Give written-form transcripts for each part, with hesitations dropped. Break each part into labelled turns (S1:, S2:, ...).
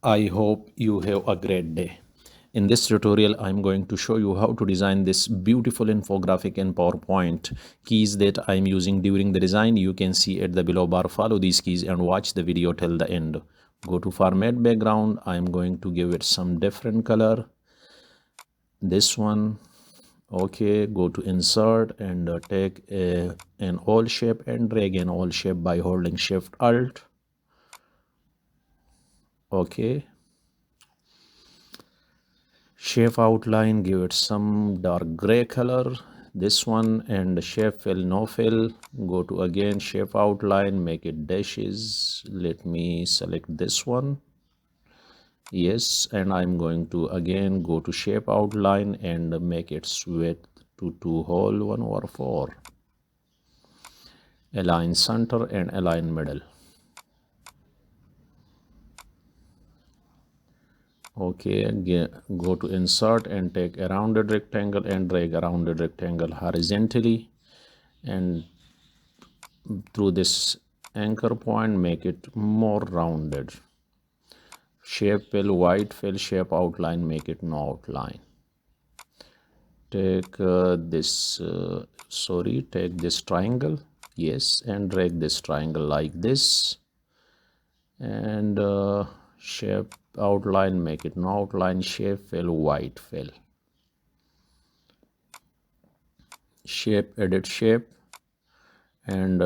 S1: I hope you have a great day. In this tutorial, I'm going to show you how to design this beautiful infographic in PowerPoint. Keys that I'm using during the design, you can see at the below bar. Follow these keys and watch the video till the end. Go to format background. I'm going to give it some different color. This one. Okay, go to insert and take an oval shape and drag an oval shape by holding Shift Alt. Okay. Shape outline, give it some dark gray color. This one, and shape fill, no fill. Go to again shape outline, make it dashes. Let me select this one. Yes, and I'm going to again go to shape outline and make its width to 2 whole 1/4. Align center and align middle. Okay, go to insert and take a rounded rectangle and drag a rounded rectangle horizontally, and through this anchor point make it more rounded. Shape fill, white fill, shape outline, make it no outline. Take take this triangle, yes, and drag this triangle like this, and shape outline, make it no outline. Shape fill, white fill. Shape, edit shape, and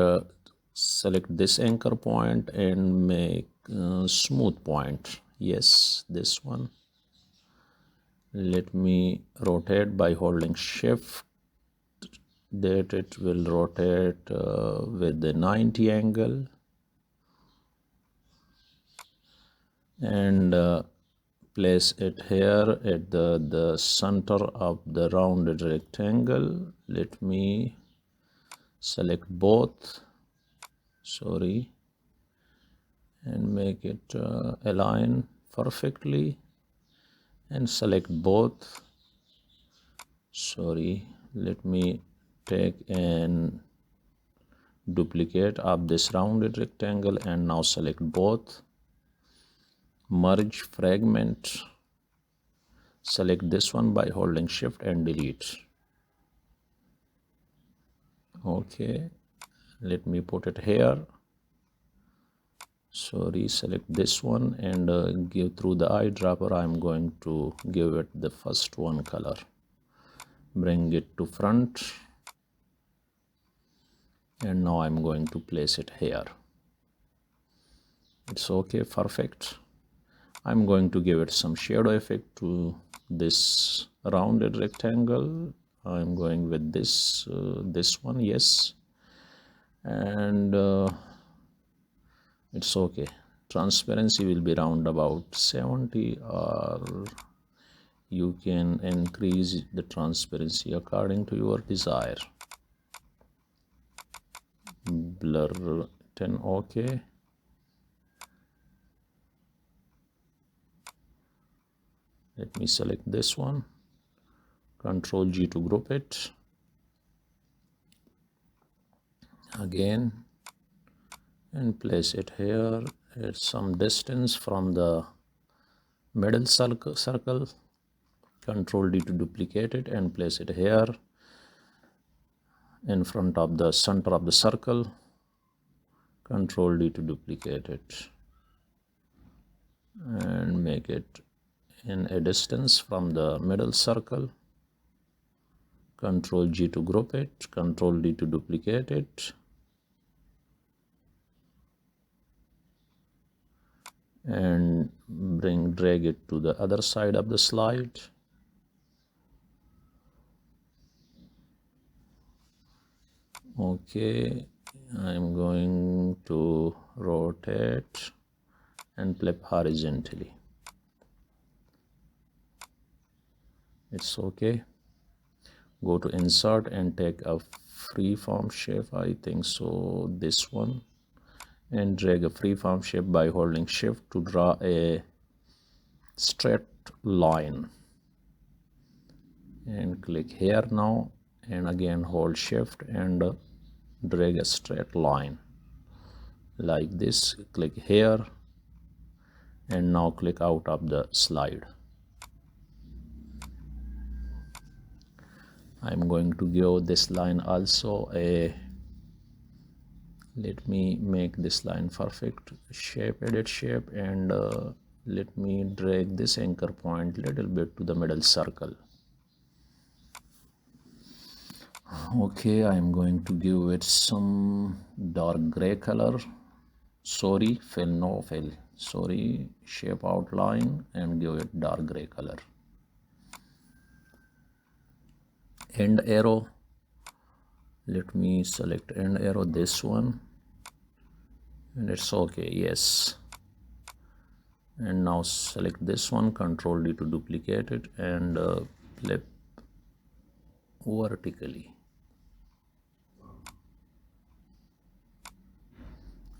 S1: select this anchor point and make smooth point. Yes, this one. Let me rotate by holding Shift, that it will rotate with the 90 angle, and place it here at the center of the rounded rectangle. Let me select both, and make it align perfectly, and select both. Let me take an duplicate of this rounded rectangle and now select both. Merge fragment, select this one by holding Shift and delete. Okay, let me put it here. Select this one and give through the eyedropper. I'm going to give it the first one color. Bring it to front, and now I'm going to place it here. It's okay, perfect. I'm going to give it some shadow effect to this rounded rectangle. I'm going with this one, yes, and it's okay. Transparency will be round about 70, or you can increase the transparency according to your desire. Blur 10, okay. Let me select this one, Control G to group it again, and place it here at some distance from the middle circle. Control D to duplicate it and place it here in front of the center of the circle. Control D to duplicate it and make it in a distance from the middle circle. Control G to group it, Control D to duplicate it, and drag it to the other side of the slide. Okay, I'm going to rotate and flip horizontally. It's okay. Go to insert and take a freeform shape, I think so, this one, and drag a freeform shape by holding Shift to draw a straight line, and click here now, and again hold Shift and drag a straight line like this. Click here and now click out of the slide. I'm going to give this line also a, let me make this line perfect shape, edit shape, and let me drag this anchor point little bit to the middle circle. Okay, I'm going to give it some dark gray color. Sorry, shape outline, and give it dark gray color. End arrow, let me select end arrow, this one, and it's okay, yes. And now select this one, Control D to duplicate it, and flip vertically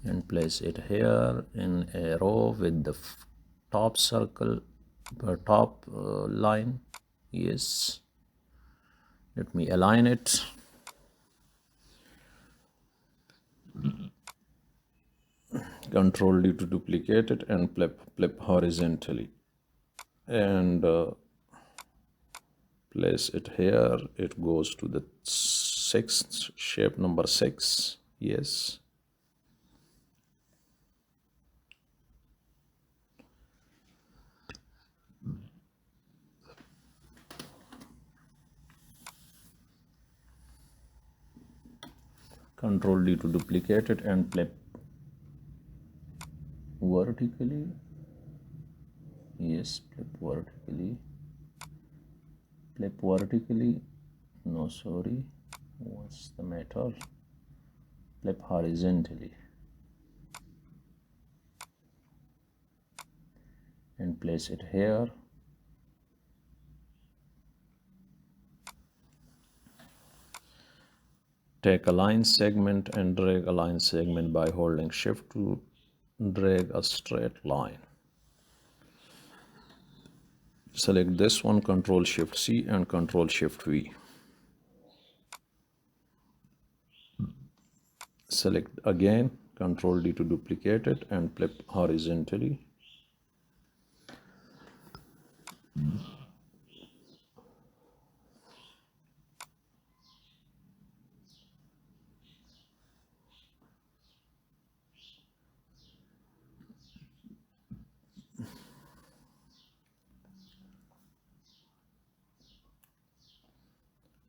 S1: and place it here in a row with the top circle, top line. Yes, let me align it. Control D to duplicate it and flip horizontally, and place it here. It goes to the sixth shape, number 6. Yes. Control D to duplicate it and flip vertically. Yes, flip vertically. Flip vertically. No, sorry. What's the matter? Flip horizontally and place it here. Take a line segment and drag a line segment by holding Shift to drag a straight line. Select this one, Control Shift C and Control Shift V. Select again, Control D to duplicate it and flip horizontally.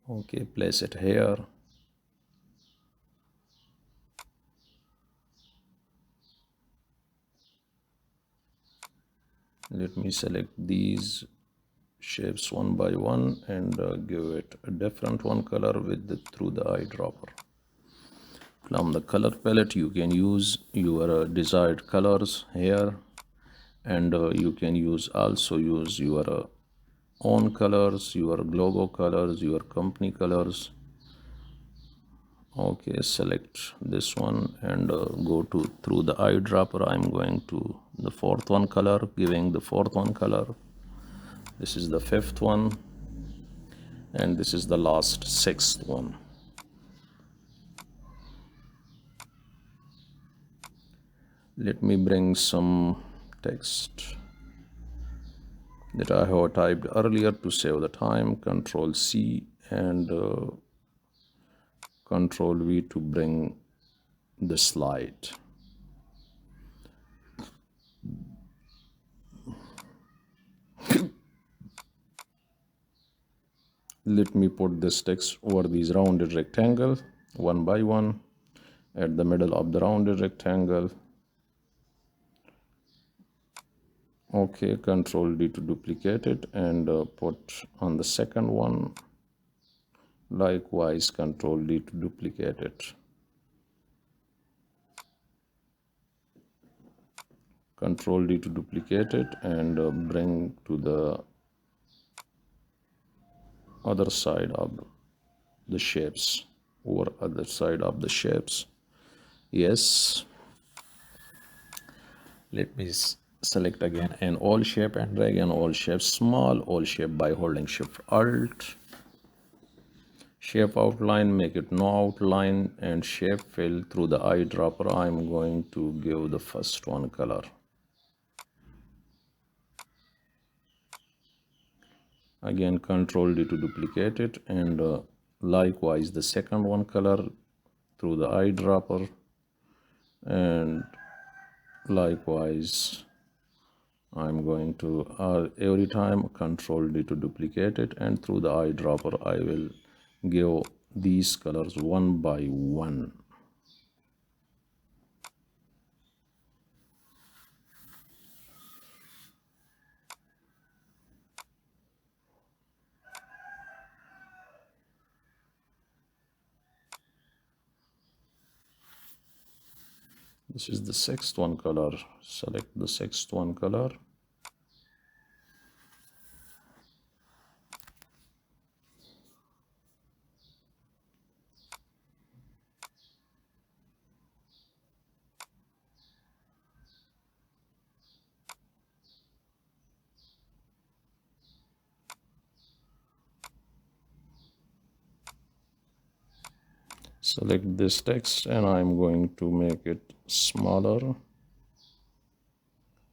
S1: Okay, place it here. Let me select these shapes one by one and give it a different one color through the eyedropper. From the color palette, you can use your desired colors here, and you can also use your own colors, your logo colors, your company colors. Okay, select this one and go through the eyedropper. I'm going to the 4th one color, giving the 4th one color. This is the 5th one, and this is the last 6th one. Let me bring some text that I have typed earlier to save the time. Control C and Control V to bring the slide. Let me put this text over these rounded rectangle one by one at the middle of the rounded rectangle. Okay, Control D to duplicate it and put on the second one. Likewise, Control D to duplicate it. Control D to duplicate it and bring to the other side of the shapes, or other side of the shapes. Yes. Let me select again an all shape and drag an all shape, small all shape by holding Shift Alt. Shape outline, make it no outline, and shape fill through the eyedropper. I'm going to give the first one color. Again, Control D to duplicate it, and likewise the second one color through the eyedropper, and likewise I'm going to every time Control D to duplicate it, and through the eyedropper I will give these colors one by one. This is the sixth one color. Select the sixth one color. Select this text, and I'm going to make it smaller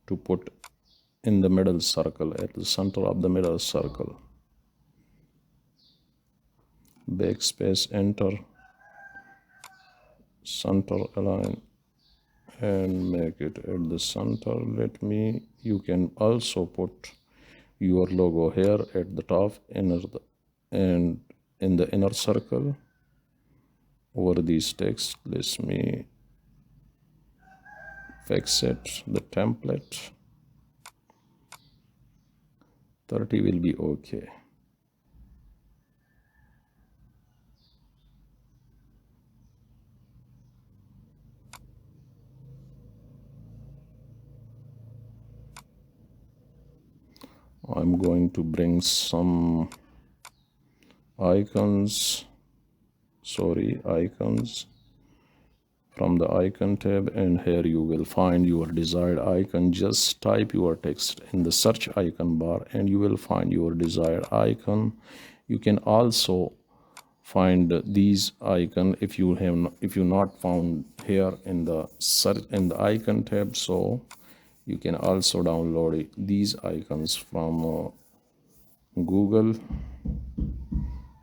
S1: to put in the middle circle, at the center of the middle circle. Backspace, enter, center align, and make it at the center. You can also put your logo here at the top, and in the inner circle over these text. Let me fix it, the template. 30 will be okay. I'm going to bring some icons from the icon tab, and here you will find your desired icon. Just type your text in the search icon bar and you will find your desired icon. You can also find these icon if you not found here in the search in the icon tab, so you can also download these icons from Google,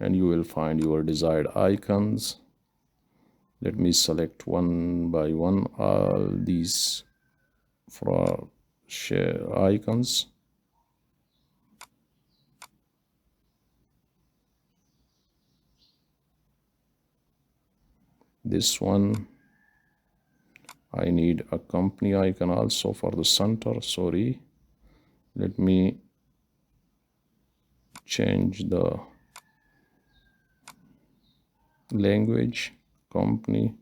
S1: and you will find your desired icons. Let me select one by one all these for share icons. This one, I need a company icon also for the center. Sorry, let me change the language, company,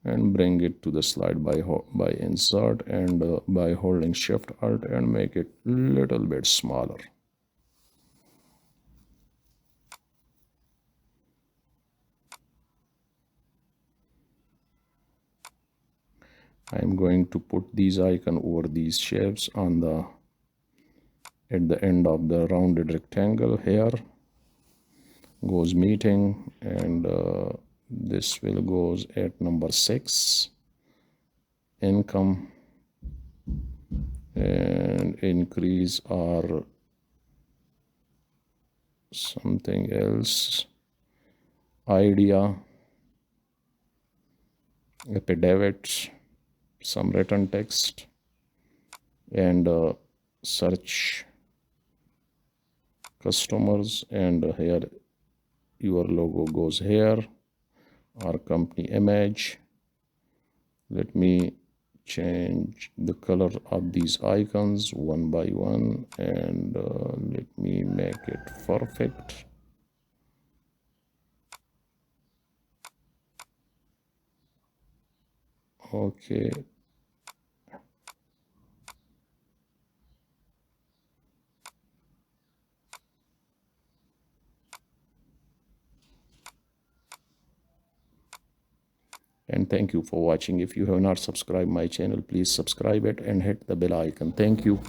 S1: and bring it to the slide by insert, and by holding Shift Alt, and make it little bit smaller. I'm going to put these icon over these shapes on at the end of the rounded rectangle. Here goes meeting, and this will goes at number 6, income, and increase or something else, idea, affidavit, some written text, and search customers, and here your logo goes here, or company image. Let me change the color of these icons one by one, and let me make it perfect. Okay. And thank you for watching. If you have not subscribed my channel, please subscribe it and hit the bell icon. Thank you.